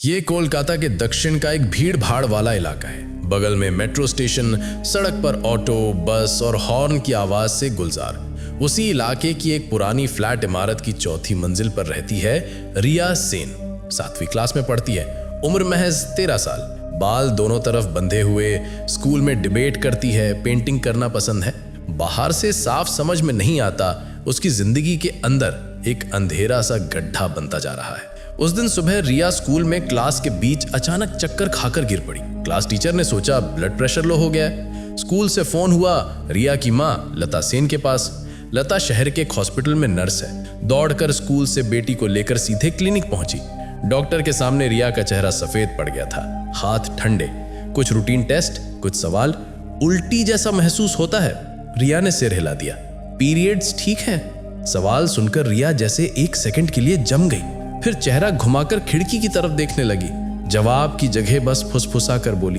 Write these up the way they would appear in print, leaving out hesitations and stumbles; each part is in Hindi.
ये कोलकाता के दक्षिण का एक भीड़ भाड़ वाला इलाका है। बगल में मेट्रो स्टेशन, सड़क पर ऑटो, बस और हॉर्न की आवाज से गुलजार। उसी इलाके की एक पुरानी फ्लैट इमारत की चौथी मंजिल पर रहती है रिया सेन। 7वीं क्लास में पढ़ती है, उम्र महज 13 साल, बाल दोनों तरफ बंधे हुए, स्कूल में डिबेट करती है, पेंटिंग करना पसंद है। बाहर से साफ समझ में नहीं आता उसकी जिंदगी के अंदर एक अंधेरा सा गड्ढा बनता जा रहा है। उस दिन सुबह रिया स्कूल में क्लास के बीच अचानक चक्कर खाकर गिर पड़ी। क्लास टीचर ने सोचा ब्लड प्रेशर लो हो गया है। स्कूल से फोन हुआ रिया की माँ लता सेन के पास। लता शहर के एक हॉस्पिटल में नर्स है। दौड़कर स्कूल से बेटी को लेकर सीधे क्लिनिक पहुंची। डॉक्टर के सामने रिया का चेहरा सफेद पड़ गया था, हाथ ठंडे, कुछ रूटीन टेस्ट, कुछ सवाल। उल्टी जैसा महसूस होता है। रिया ने सिर हिला दिया। पीरियड्स ठीक है? सवाल सुनकर रिया जैसे 1 सेकंड के लिए जम गई, फिर चेहरा घुमाकर खिड़की की तरफ देखने लगी। जवाब की जगह बस फुसफुसा कर बोली,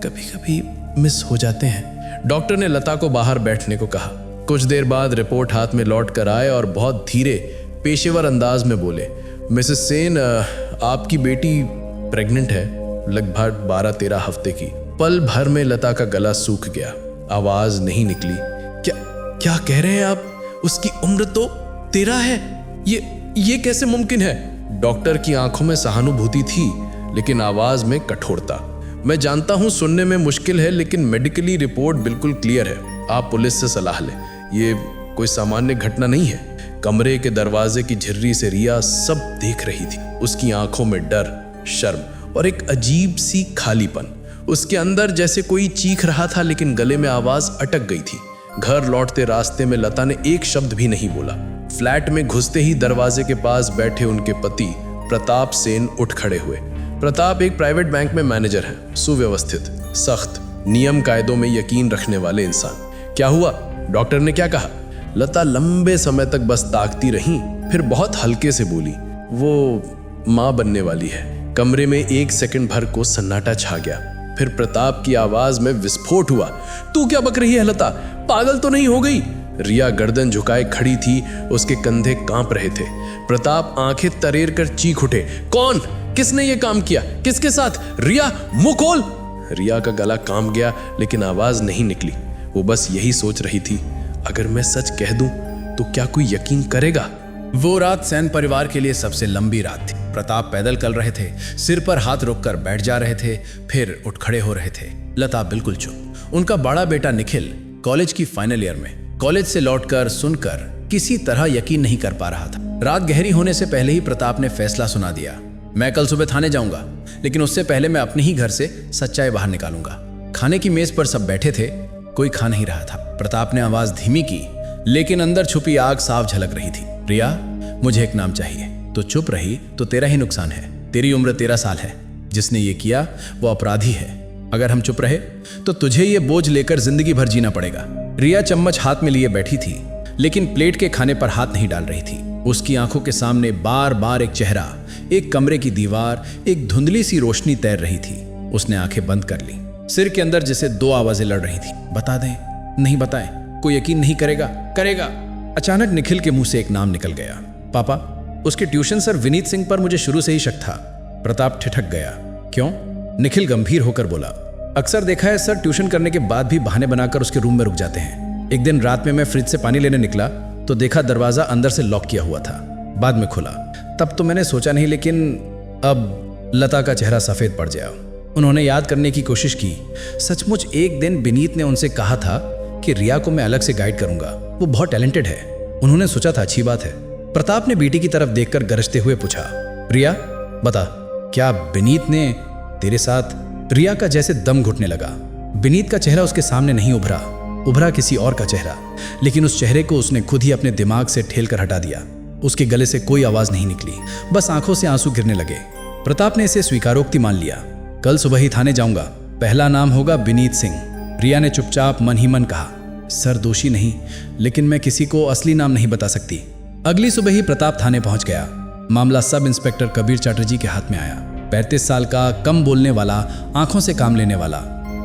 कभी कभी मिस हो जाते हैं। डॉक्टर ने लता को बाहर बैठने को कहा। कुछ देर बाद रिपोर्ट हाथ में लौट कर आए और बहुत धीरे पेशेवर अंदाज में बोले, मिसेस सेन, आपकी बेटी प्रेग्नेंट है, लगभग 12-13 हफ्ते की। पल भर में लता का गला सूख गया, आवाज नहीं निकली। क्या कह रहे हैं आप? उसकी उम्र तो 13 है। ये कैसे मुमकिन है? डॉक्टर की आंखों में सहानुभूति थी लेकिन आवाज में कठोरता। मैं जानता हूं सुनने में मुश्किल है, लेकिन मेडिकली रिपोर्ट बिल्कुल क्लियर है। आप पुलिस से सलाह लें, ये कोई सामान्य घटना नहीं है। कमरे के दरवाजे की झिर्री से रिया सब देख रही थी। उसकी आंखों में डर, शर्म और एक अजीब सी खालीपन। उसके अंदर जैसे कोई चीख रहा था लेकिन गले में आवाज अटक गई थी। घर लौटते रास्ते में लता ने एक शब्द भी नहीं बोला। फ्लैट में घुसते ही दरवाजे के पास बैठे उनके पति प्रताप सेन उठ खड़े हुए। प्रताप एक प्राइवेट बैंक में मैनेजर हैं, सुव्यवस्थित, सख्त, नियम कायदों में यकीन रखने वाले इंसान। क्या हुआ? डॉक्टर ने क्या कहा? लता लंबे समय तक बस ताकती रही, फिर बहुत हल्के से बोली, वो मां बनने वाली है। कमरे में 1 सेकंड भर को सन्नाटा छा गया। फिर प्रताप की आवाज में विस्फोट हुआ, तू क्या बक रही है लता? पागल तो नहीं हो गई? रिया गर्दन झुकाए खड़ी थी, उसके कंधे कांप रहे थे। प्रताप आंखें तरेर कर चीख उठे, कौन? किसने ये काम किया? किसके साथ? रिया, मुंह खोल! रिया का गला कांप गया लेकिन आवाज नहीं निकली। वो बस यही सोच रही थी, अगर मैं सच कह दूं तो क्या कोई यकीन करेगा? वो रात सेन परिवार के लिए सबसे लंबी रात थी। प्रताप पैदल चल रहे थे, सिर पर हाथ रखकर बैठ जा रहे थे, फिर उठ खड़े हो रहे थे। लता बिल्कुल चुप। उनका बड़ा बेटा निखिल कॉलेज की फाइनल ईयर में कॉलेज से लौटकर सुनकर किसी तरह यकीन नहीं कर पा रहा था। रात गहरी होने से पहले ही प्रताप ने फैसला सुना दिया, मैं कल सुबह थाने जाऊंगा, लेकिन उससे पहले मैं अपने ही घर से सच्चाई बाहर निकालूंगा। खाने की मेज पर सब बैठे थे, कोई खा नहीं रहा था। प्रताप ने आवाज धीमी की, लेकिन अंदर छुपी आग साफ झलक रही थी। रिया, मुझे एक नाम चाहिए। तो चुप रही तो तेरा ही नुकसान है। तेरी उम्र 13 साल है। जिसने ये किया वो अपराधी है। अगर हम चुप रहे तो तुझे ये बोझ लेकर जिंदगी भर जीना पड़ेगा। रिया चम्मच हाथ में लिए बैठी थी, लेकिन प्लेट के खाने पर हाथ नहीं डाल रही थी। उसकी आंखों के सामने बार बार एक चेहरा, एक कमरे की दीवार, एक धुंधली सी रोशनी तैर रही थी। उसने आंखें बंद कर ली। सिर के अंदर जैसे 2 आवाजें लड़ रही थी, बता दें, नहीं बताएं, कोई यकीन नहीं करेगा, करेगा। अचानक निखिल के मुंह से एक नाम निकल गया, पापा। उसके ट्यूशन सर विनीत सिंह पर मुझे शुरू से ही शक था। प्रताप ठिठक गया। क्यों? निखिल गंभीर होकर बोला, अक्सर देखा है सर, ट्यूशन करने के बाद भी बहाने बनाकर उसके रूम में रुक जाते हैं। एक दिन रात में मैं फ्रिज से पानी लेने निकला तो देखा दरवाजा अंदर से लॉक किया हुआ था, बाद में खुला। तब तो मैंने सोचा नहीं, लेकिन अब लता का चेहरा सफेद पड़ गया। उन्होंने याद करने की कोशिश की। सचमुच एक दिन विनीत ने उनसे कहा था कि रिया को मैं अलग से गाइड करूंगा, वो बहुत टैलेंटेड है। उन्होंने सोचा था अच्छी बात है। प्रताप ने बेटी की तरफ देखकर गरजते हुए पूछा, रिया बता, क्या विनीत ने तेरे साथ? रिया का जैसे दम घुटने लगा। विनीत का चेहरा उसके सामने नहीं उभरा किसी और का चेहरा, लेकिन उस चेहरे को उसने खुद ही अपने दिमाग से ठेल कर हटा दिया। उसके गले से कोई आवाज नहीं निकली, बस आंखों से आंसू गिरने लगे। प्रताप ने इसे स्वीकारोक्ति मान लिया। कल सुबह ही थाने जाऊंगा, पहला नाम होगा विनीत सिंह। रिया ने चुपचाप मन ही मन कहा, सर दोषी नहीं, लेकिन मैं किसी को असली नाम नहीं बता सकती। अगली सुबह ही प्रताप थाने पहुंच गया। मामला सब इंस्पेक्टर कबीर चैटर्जी के हाथ में आया। 35 साल का, कम बोलने वाला, आंखों से काम लेने वाला।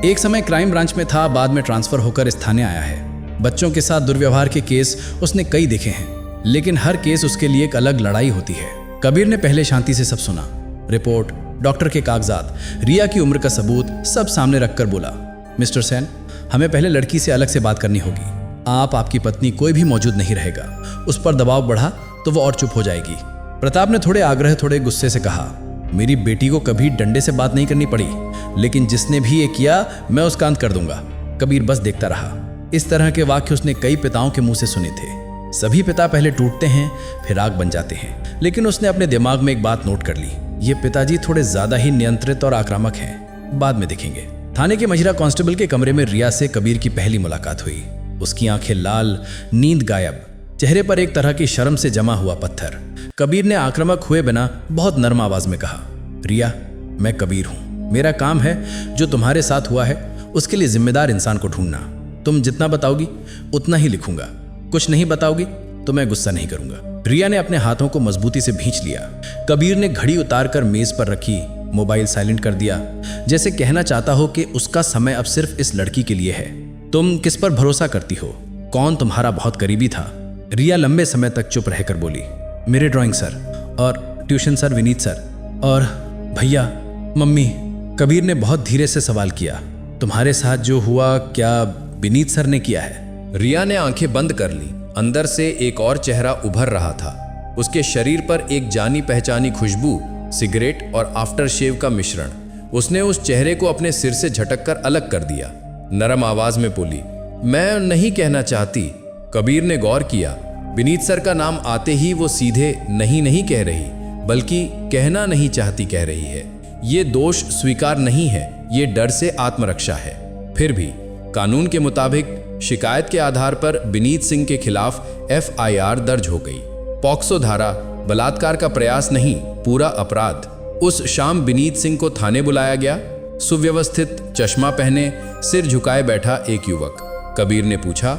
एक समय क्राइम ब्रांच में था, बाद में ट्रांसफर होकर इस थाने आया है। बच्चों के साथ दुर्व्यवहार के केस उसने कई देखे हैं, लेकिन हर केस उसके लिए एक अलग लड़ाई होती है। कबीर ने पहले शांति से सब सुना, रिपोर्ट, डॉक्टर के कागजात, रिया की उम्र का सबूत सब सामने रखकर बोला, मिस्टर सेन, हमें पहले लड़की से अलग से बात करनी होगी। आपकी पत्नी कोई भी मौजूद नहीं रहेगा। उस पर दबाव बढ़ा तो वो और चुप हो जाएगी। प्रताप ने थोड़े आग्रह, थोड़े गुस्से से कहा, मेरी बेटी को कभी डंडे से बात नहीं करनी पड़ी, लेकिन जिसने भी ये किया मैं उसका अंत कर दूंगा। कबीर बस देखता रहा। इस तरह के वाक्य उसने कई पिताओं के मुंह से सुने थे। सभी पिता पहले टूटते हैं फिर आग बन जाते हैं, लेकिन उसने अपने दिमाग में एक बात नोट कर ली, ये पिताजी थोड़े ज्यादा ही नियंत्रित और आक्रामक हैं। बाद में देखेंगे। थाने के मजिरा कांस्टेबल के कमरे में रिया से कबीर की पहली मुलाकात हुई। उसकी आंखें लाल, नींद गायब, चेहरे पर एक तरह की शर्म से जमा हुआ पत्थर। कबीर ने आक्रामक हुए बिना बहुत नर्म आवाज में कहा, रिया, मैं कबीर हूं। मेरा काम है जो तुम्हारे साथ हुआ है उसके लिए जिम्मेदार इंसान को ढूंढना। तुम जितना बताओगी उतना ही लिखूंगा। कुछ नहीं बताओगी तो मैं गुस्सा नहीं करूंगा। रिया ने अपने हाथों को मजबूती से भींच लिया। कबीर ने घड़ी उतारकर मेज पर रखी, मोबाइल साइलेंट कर दिया, जैसे कहना चाहता हो कि उसका समय अब सिर्फ इस लड़की के लिए है। तुम किस पर भरोसा करती हो? कौन तुम्हारा बहुत करीबी था? रिया लंबे समय तक चुप रहकर बोली, मेरे ड्राइंग सर, और ट्यूशन सर विनीत सर, और भैया, मम्मी। कबीर ने बहुत धीरे से सवाल किया, तुम्हारे साथ जो हुआ क्या विनीत सर ने किया है? रिया ने आंखें बंद कर ली। अंदर से एक और चेहरा उभर रहा था। उसके शरीर पर एक जानी पहचानी खुशबू, सिगरेट और आफ्टर शेव का मिश्रण। उसने उस चेहरे को अपने सिर से झटक कर अलग कर दिया। नरम आवाज में बोली, मैं नहीं कहना चाहती। कबीर ने गौर किया। विनीत सर का नाम आते ही वो सीधे नहीं कह रही, बल्कि कहना नहीं चाहती कह रही है। ये दोष स्वीकार नहीं है, ये डर से आत्मरक्षा है। फिर भी कानून के मुताबिक शिकायत के आधार पर विनीत सिंह के खिलाफ FIR दर्ज हो गई। पॉक्सो धारा, बलात्कार का प्रयास नहीं, पूरा अपराध। उस शाम विनीत सिंह को थाने बुलाया गया। सुव्यवस्थित, चश्मा पहने, सिर झुकाए बैठा एक युवक। कबीर ने पूछा,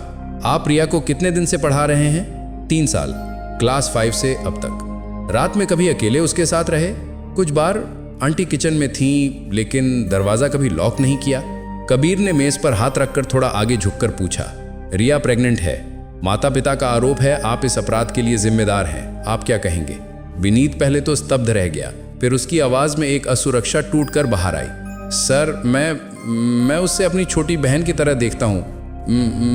आप रिया को कितने दिन से पढ़ा रहे हैं? 3 साल, क्लास 5 से अब तक। रात में कभी अकेले उसके साथ रहे? कुछ बार आंटी किचन में थी, लेकिन दरवाजा कभी लॉक नहीं किया। कबीर ने मेज पर हाथ रखकर थोड़ा आगे झुककर पूछा, रिया प्रेग्नेंट है। माता पिता का आरोप है आप इस अपराध के लिए जिम्मेदार हैं। आप क्या कहेंगे? विनीत पहले तो स्तब्ध रह गया, फिर उसकी आवाज में एक असुरक्षा टूटकर बाहर आई। सर, मैं उससे अपनी छोटी बहन की तरह देखता हूँ।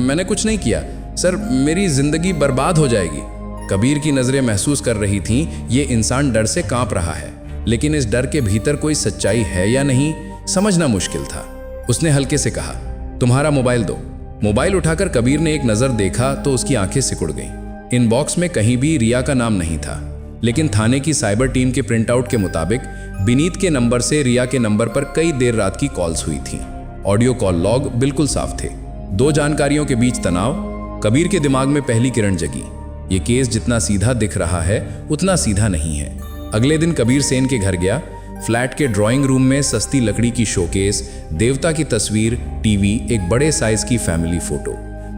मैंने कुछ नहीं किया सर, मेरी जिंदगी बर्बाद हो जाएगी। कबीर की नजरें महसूस कर रही थीं, ये इंसान डर से कांप रहा है, लेकिन इस डर के भीतर कोई सच्चाई है या नहीं समझना मुश्किल था। उसने हल्के से कहा, तुम्हारा मोबाइल दो। मोबाइल उठाकर कबीर ने एक नजर देखा तो उसकी आंखें सिकुड़ गईं। इनबॉक्स में कहीं भी रिया का नाम नहीं था, लेकिन थाने की साइबर टीम के प्रिंटआउट के मुताबिक विनीत के नंबर से रिया के नंबर पर कई देर रात की कॉल्स हुई थीं। ऑडियो कॉल लॉग बिल्कुल साफ थे। 2 जानकारियों के बीच तनाव। कबीर के दिमाग में पहली किरण जगी, ये केस जितना सीधा दिख रहा है उतना सीधा नहीं है। अगले दिन कबीर सेन के घर गया। फ्लैट के ड्राइंग रूम में सस्ती लकड़ी की शोकेस, देवता की तस्वीर, टीवी, एक बड़े साइज की फैमिली फोटो।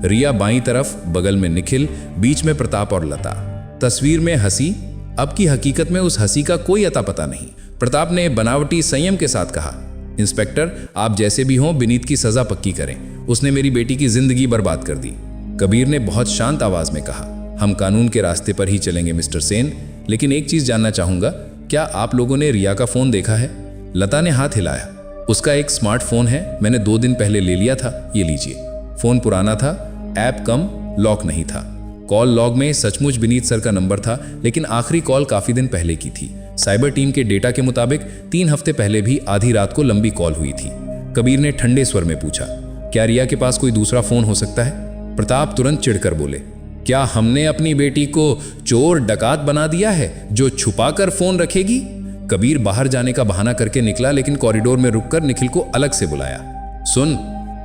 रिया बाईं तरफ, बगल में निखिल, बीच में प्रताप और लता। तस्वीर में हंसी, अब की हकीकत में उस हंसी का कोई अता पता नहीं। प्रताप ने बनावटी संयम के साथ कहा, इंस्पेक्टर, आप जैसे भी हों विनीत की सजा पक्की करें। उसने मेरी बेटी की जिंदगी बर्बाद कर दी। कबीर ने बहुत शांत आवाज में कहा, हम कानून के रास्ते पर ही चलेंगे मिस्टर सेन, लेकिन एक चीज जानना चाहूंगा, क्या आप लोगों ने रिया का फोन देखा है? लता ने हाथ हिलाया। उसका एक स्मार्टफोन है, मैंने 2 दिन पहले ले लिया था, ये लीजिए। फोन पुराना था, ऐप कम, लॉक नहीं था। कॉल लॉग में सचमुच विनीत सर का नंबर था, लेकिन आखिरी कॉल काफी दिन पहले की थी। साइबर टीम के डेटा के मुताबिक 3 हफ्ते पहले भी आधी रात को लंबी कॉल हुई थी। कबीर ने ठंडे स्वर में पूछा, क्या रिया के पास कोई दूसरा फोन हो सकता है? प्रताप तुरंत चिढ़कर बोले, क्या हमने अपनी बेटी को चोर डकात बना दिया है जो छुपाकर फोन रखेगी? कबीर बाहर जाने का बहाना करके निकला, लेकिन कॉरिडोर में रुककर निखिल को अलग से बुलाया। सुन,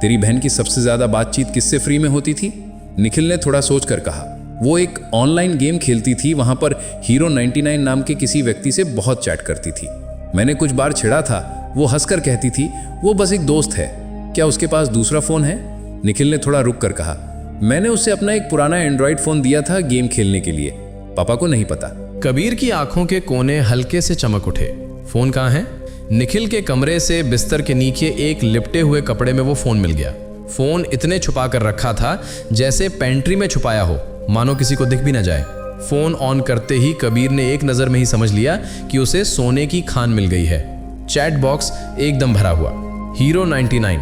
तेरी बहन की सबसे ज्यादा बातचीत किससे फ्री में होती थी? निखिल ने थोड़ा सोचकर कहा, वो एक ऑनलाइन गेम खेलती थी, वहां पर हीरो 99 नाम के किसी व्यक्ति से बहुत चैट करती थी। मैंने कुछ बार छिड़ा था, वो हंसकर कहती थी वो बस एक दोस्त है। क्या उसके पास दूसरा फोन है? निखिल ने थोड़ा रुक कर कहा, मैंने उसे अपना एक पुराना एंड्रॉइड फोन दिया था गेम खेलने के लिए, पापा को नहीं पता। कबीर की आंखों के कोने हल्के से चमक उठे। फोन कहाँ है? निखिल के कमरे से बिस्तर के नीचे एक लिपटे हुए कपड़े में वो फोन मिल गया। फोन इतने छुपा कर रखा था जैसे पेंट्री में छुपाया हो, मानो किसी को दिख भी न जाए। फोन ऑन करते ही कबीर ने एक नजर में ही समझ लिया कि उसे सोने की खान मिल गई है। चैट बॉक्स एकदम भरा हुआ। हीरो 99,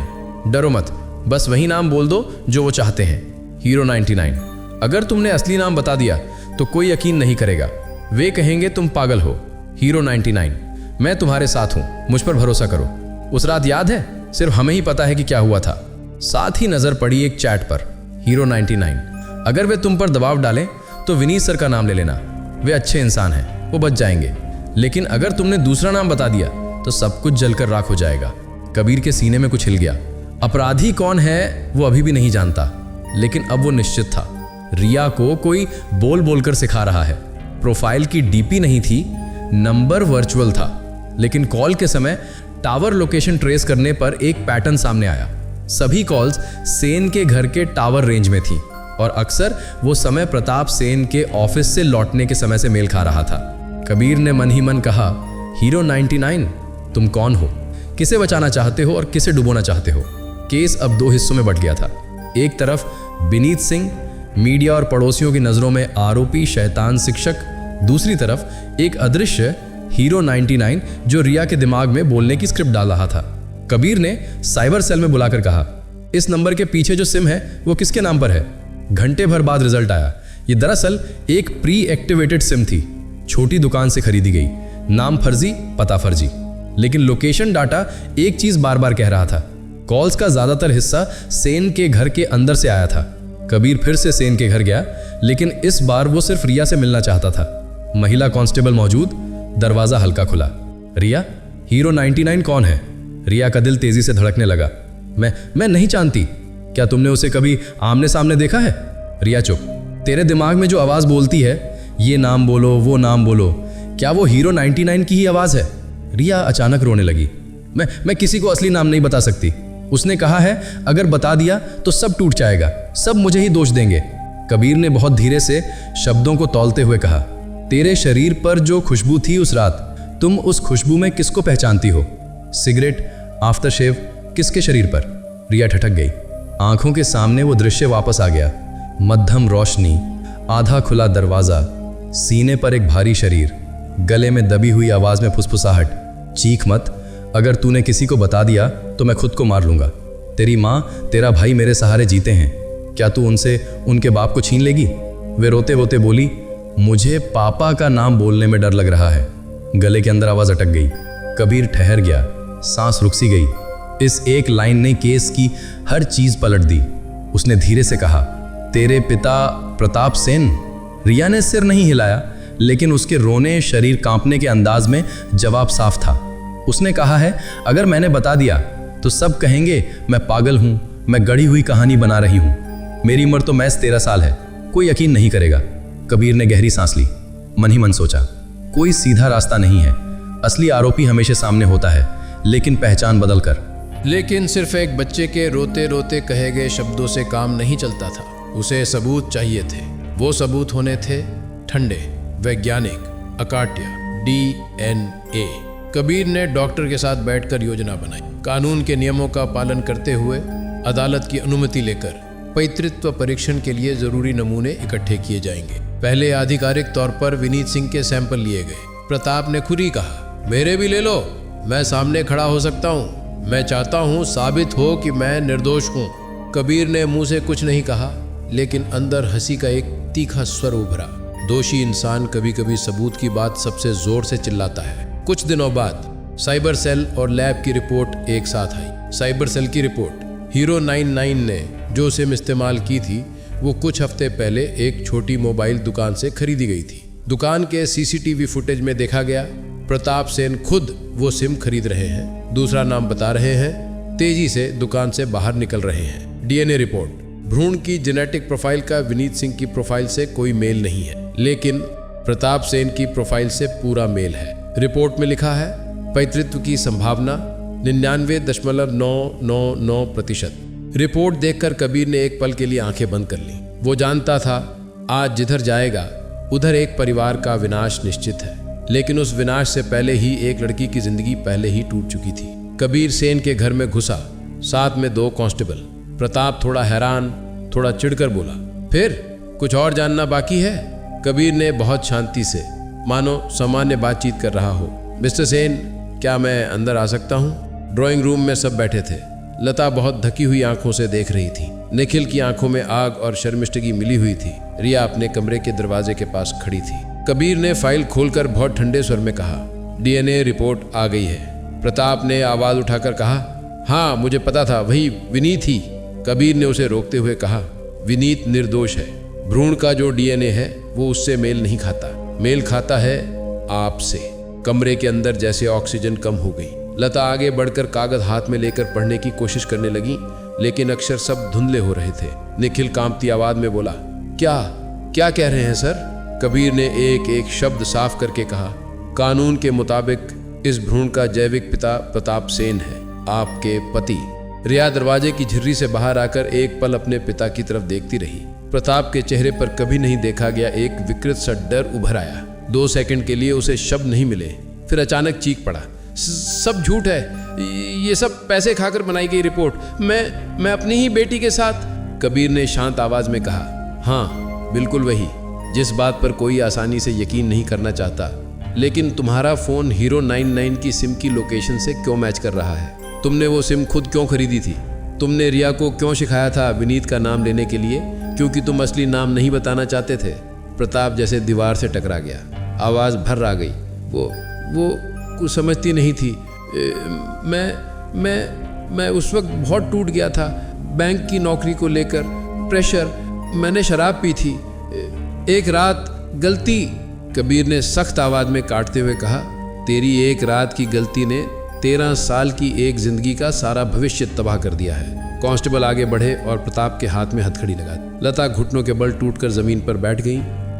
डरो मत, बस वही नाम बोल दो जो वो चाहते हैं। हीरो 99, अगर तुमने असली नाम बता दिया तो कोई यकीन नहीं करेगा, वे कहेंगे तुम पागल हो। हीरो 99, मैं तुम्हारे साथ हूं, मुझ पर भरोसा करो। उस रात याद है, सिर्फ हमें ही पता है कि क्या हुआ था। साथ ही नजर पड़ी एक चैट पर। हीरो 99, अगर वे तुम पर दबाव डालें तो विनीत सर का नाम ले लेना, वे अच्छे इंसान हैं, वो बच जाएंगे। लेकिन अगर तुमने दूसरा नाम बता दिया तो सब कुछ जलकर राख हो जाएगा। कबीर के सीने में कुछ हिल गया। अपराधी कौन है वो अभी भी नहीं जानता, लेकिन अब वो निश्चित था, रिया को कोई बोल बोलकर सिखा रहा है। प्रोफाइल की डीपी नहीं थी, नंबर वर्चुअल था, लेकिन कॉल के समय टावर लोकेशन ट्रेस करने पर एक पैटर्न सामने आया। सभी कॉल्स सेन के घर के टावर रेंज में थी और अक्सर वो समय प्रताप सेन के ऑफिस से लौटने के समय से मेल खा रहा था। कबीर ने मन ही मन कहा, हीरो 99, तुम कौन हो, किसे बचाना चाहते हो और किसे डुबोना चाहते हो। केस अब दो हिस्सों में बंट गया था। एक तरफ विनीत सिंह, मीडिया और पड़ोसियों की नज़रों में आरोपी शैतान शिक्षक, दूसरी तरफ एक अदृश्य हीरो 99 जो रिया के दिमाग में बोलने की स्क्रिप्ट डाल रहा था। कबीर ने साइबर सेल में बुलाकर कहा, इस नंबर के पीछे जो सिम है वो किसके नाम पर है। घंटे भर बाद रिजल्ट आया। ये दरअसल एक प्री एक्टिवेटेड सिम थी, छोटी दुकान से खरीदी गई, नाम फर्जी, पता फर्जी, लेकिन लोकेशन डाटा एक चीज बार बार कह रहा था। कॉल्स का ज्यादातर हिस्सा सेन के घर के अंदर से आया था। कबीर फिर से सेन के घर गया, लेकिन इस बार वो सिर्फ रिया से मिलना चाहता था। महिला कांस्टेबल मौजूद, दरवाजा हल्का खुला। रिया, हीरो 99 कौन है? रिया का दिल तेजी से धड़कने लगा। मैं नहीं जानती। क्या तुमने उसे कभी आमने सामने देखा है? रिया चुप। तेरे दिमाग में जो आवाज बोलती है, ये नाम बोलो, वो नाम बोलो, क्या वो हीरो 99 की ही आवाज है? रिया अचानक रोने लगी। मैं किसी को असली नाम नहीं बता सकती। उसने कहा है अगर बता दिया तो सब टूट जाएगा, सब मुझे ही दोष देंगे। कबीर ने बहुत धीरे से शब्दों को तौलते हुए कहा, तेरे शरीर पर जो खुशबू थी उस रात, तुम उस खुशबू में किसको पहचानती हो? सिगरेट, आफ्टर शेव, किसके शरीर पर? रिया ठठक गई। आंखों के सामने वो दृश्य वापस आ गया। मध्यम रोशनी, आधा खुला दरवाजा, सीने पर एक भारी शरीर, गले में दबी हुई आवाज में फुसफुसाहट, चीख मत, अगर तूने किसी को बता दिया तो मैं खुद को मार लूंगा। तेरी माँ, तेरा भाई मेरे सहारे जीते हैं, क्या तू उनसे उनके बाप को छीन लेगी? वे रोते रोते बोली, मुझे पापा का नाम बोलने में डर लग रहा है। गले के अंदर आवाज अटक गई। कबीर ठहर गया, सांस रुक सी गई। इस एक लाइन ने केस की हर चीज पलट दी। उसने धीरे से कहा, तेरे पिता प्रताप सेन? रिया ने सिर नहीं हिलाया, लेकिन उसके रोने, शरीर कांपने के अंदाज में जवाब साफ था। उसने कहा है, अगर मैंने बता दिया तो सब कहेंगे मैं पागल हूं, मैं गढ़ी हुई कहानी बना रही हूं। मेरी उम्र तो महज 13 साल है, कोई यकीन नहीं करेगा। कबीर ने गहरी सांस ली, मन ही मन सोचा, कोई सीधा रास्ता नहीं है। असली आरोपी हमेशा सामने होता है, लेकिन पहचान बदल कर। लेकिन सिर्फ एक बच्चे के रोते रोते कहे गए शब्दों से काम नहीं चलता था। उसे सबूत चाहिए थे। वो सबूत होने थे ठंडे, वैज्ञानिक, अकाट्य, DNA। कबीर ने डॉक्टर के साथ बैठकर योजना बनाई। कानून के नियमों का पालन करते हुए अदालत की अनुमति लेकर पैतृत्व परीक्षण के लिए जरूरी नमूने इकट्ठे किए जाएंगे। पहले आधिकारिक तौर पर विनीत सिंह के सैंपल लिए गए। प्रताप ने खुद ही कहा, मेरे भी ले लो, मैं सामने खड़ा हो सकता हूँ, मैं चाहता हूँ साबित हो कि मैं निर्दोष हूँ। कबीर ने मुंह से कुछ नहीं कहा, लेकिन अंदर हंसी का एक तीखा स्वर उभरा। दोषी इंसान कभी कभी सबूत की बात सबसे जोर से चिल्लाता है। कुछ दिनों बाद साइबर सेल और लैब की रिपोर्ट एक साथ आई। साइबर सेल की रिपोर्ट, हीरो 99 ने जो सिम इस्तेमाल की थी वो कुछ हफ्ते पहले एक छोटी मोबाइल दुकान से खरीदी गई थी। दुकान के CCTV फुटेज में देखा गया प्रताप सेन खुद वो सिम खरीद रहे हैं, दूसरा नाम बता रहे हैं, तेजी से दुकान से बाहर निकल रहे हैं। DNA रिपोर्ट, भ्रूण की जेनेटिक प्रोफाइल का विनीत सिंह की प्रोफाइल से कोई मेल नहीं है, लेकिन प्रताप सेन की प्रोफाइल से पूरा मेल है। रिपोर्ट में लिखा है पैतृत्व की संभावना 99.999%। रिपोर्ट देखकर कबीर ने एक पल के लिए आंखें बंद कर ली। वो जानता था आज जिधर जाएगा उधर एक परिवार का विनाश निश्चित है, लेकिन उस विनाश से पहले ही एक लड़की की जिंदगी पहले ही टूट चुकी थी। कबीर सेन के घर में घुसा, साथ में 2 कांस्टेबल। प्रताप थोड़ा हैरान, थोड़ा चिढ़कर बोला, फिर कुछ और जानना बाकी है? कबीर ने बहुत शांति से, मानो सामान्य बातचीत कर रहा हो, मिस्टर सेन, क्या मैं अंदर आ सकता हूँ? ड्राइंग रूम में सब बैठे थे। लता बहुत धकी हुई आंखों से देख रही थी। निखिल की आंखों में आग और शर्मिष्ठगी मिली हुई थी। रिया अपने कमरे के दरवाजे के पास खड़ी थी। कबीर ने फाइल खोलकर बहुत ठंडे स्वर में कहा, DNA रिपोर्ट आ गई है। प्रताप ने आवाज उठाकर कहा, हाँ मुझे पता था, वही विनीत ही। कबीर ने उसे रोकते हुए कहा, विनीत निर्दोष है। भ्रूण का जो DNA है वो उससे मेल नहीं खाता, मेल खाता है आपसे। कमरे के अंदर जैसे ऑक्सीजन कम हो गई। लता आगे बढ़कर कागज हाथ में लेकर पढ़ने की कोशिश करने लगी, लेकिन अक्षर सब धुंधले हो रहे थे। निखिल कांपती आवाज में बोला, क्या कह रहे हैं सर? कबीर ने एक एक शब्द साफ करके कहा, कानून के मुताबिक इस भ्रूण का जैविक पिता प्रताप सेन है, आपके पति। रिया दरवाजे की झिर्री से बाहर आकर एक पल अपने पिता की तरफ देखती रही। प्रताप के चेहरे पर कभी नहीं देखा गया एक विकृत सा डर उभर आया। 2 सेकंड के लिए उसे शब्द नहीं मिले, फिर अचानक चीख पड़ा, सब झूठ है, ये सब पैसे खाकर बनाई गई रिपोर्ट। मैं अपनी ही बेटी के साथ। कबीर ने शांत आवाज में कहा, हाँ बिल्कुल वही, जिस बात पर कोई आसानी से यकीन नहीं करना चाहता। लेकिन तुम्हारा फोन हीरो 99 की सिम की लोकेशन से क्यों मैच कर रहा है? तुमने वो सिम खुद क्यों खरीदी थी? तुमने रिया को क्यों सिखाया था विनीत का नाम लेने के लिए? क्योंकि तुम असली नाम नहीं बताना चाहते थे। प्रताप जैसे दीवार से टकरा गया, आवाज भर आ गई। वो कुछ समझती नहीं थी। मैं उस वक्त बहुत टूट गया था, बैंक की नौकरी को लेकर, प्रेशर, मैंने शराब पी थी, एक रात गलती। कबीर ने सख्त आवाज में काटते हुए कहा, तेरी एक रात की गलती ने 13 साल की एक जिंदगी का सारा भविष्य तबाह कर दिया है। कांस्टेबल आगे बढ़े और प्रताप के हाथ में हथकड़ी लगा दी। लता घुटनों के बल टूटकर जमीन पर बैठ गई।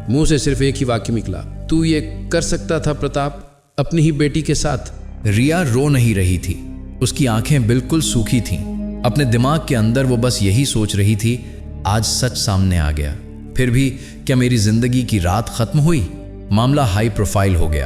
मुंह से सिर्फ एक ही वाक्य निकला, तू ये कर सकता था प्रताप, अपनी ही बेटी के साथ। रिया रो नहीं रही थी, उसकी आंखें बिल्कुल सूखी थीं। अपने दिमाग के अंदर वो बस यही सोच रही थी, आज सच सामने आ गया। फिर भी क्या मेरी जिंदगी की रात खत्म हुई? मामला हाई प्रोफाइल हो गया।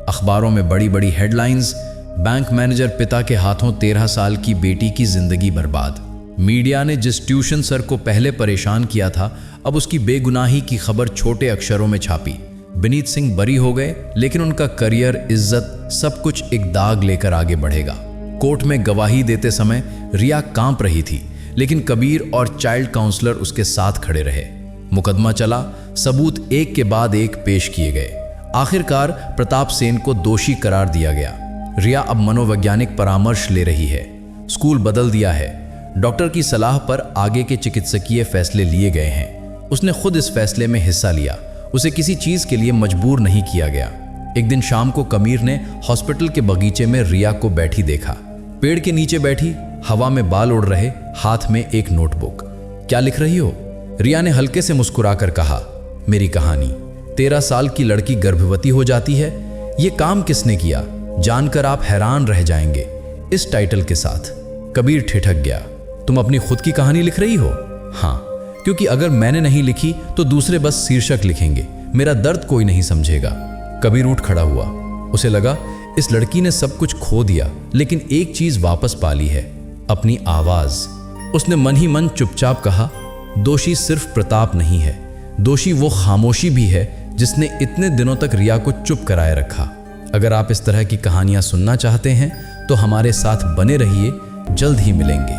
अखबारों में बड़ी बड़ी हेडलाइंस, बैंक मैनेजर पिता के हाथों 13 साल की बेटी की जिंदगी बर्बाद। मीडिया ने जिस ट्यूशन सर को पहले परेशान किया था, अब उसकी बेगुनाही की खबर छोटे अक्षरों में छापी। विनीत सिंह बरी हो गए, लेकिन उनका करियर, इज्जत, सब कुछ एक दाग लेकर आगे बढ़ेगा। कोर्ट में गवाही देते समय रिया कांप रही थी, लेकिन कबीर और चाइल्ड काउंसलर उसके साथ खड़े रहे। मुकदमा चला, सबूत एक के बाद एक पेश किए गए। आखिरकार प्रताप सेन को दोषी करार दिया गया। रिया अब मनोवैज्ञानिक परामर्श ले रही है। स्कूल बदल दिया है। डॉक्टर की सलाह पर आगे के चिकित्सकीय फैसले लिए गए हैं। उसने खुद इस फैसले में हिस्सा लिया। उसे किसी चीज के लिए मजबूर नहीं किया गया। एक दिन शाम को कबीर ने हॉस्पिटल के बगीचे में रिया को बैठी देखा। पेड़ के नीचे बैठी, हवा में बाल उड़ रहे, हाथ में एक नोटबुक। क्या लिख रही हो? रिया ने हल्के से मुस्कुराकर कहा, मेरी कहानी। 13 साल की लड़की गर्भवती हो जाती है, ये काम किसने किया? जानकर आप हैरान रह जाएंगे। इस टाइटल के साथ। कबीर ठिठक गया, तुम अपनी खुद की कहानी लिख रही हो? हाँ, क्योंकि अगर मैंने नहीं लिखी तो दूसरे बस शीर्षक लिखेंगे, मेरा दर्द कोई नहीं समझेगा। कबीर उठ खड़ा हुआ। उसे लगा इस लड़की ने सब कुछ खो दिया, लेकिन एक चीज वापस पा ली है, अपनी आवाज। उसने मन ही मन चुपचाप कहा, दोषी सिर्फ प्रताप नहीं है, दोषी वो खामोशी भी है जिसने इतने दिनों तक रिया को चुप कराए रखा। अगर आप इस तरह की कहानियां सुनना चाहते हैं तो हमारे साथ बने रहिए, जल्द ही मिलेंगे।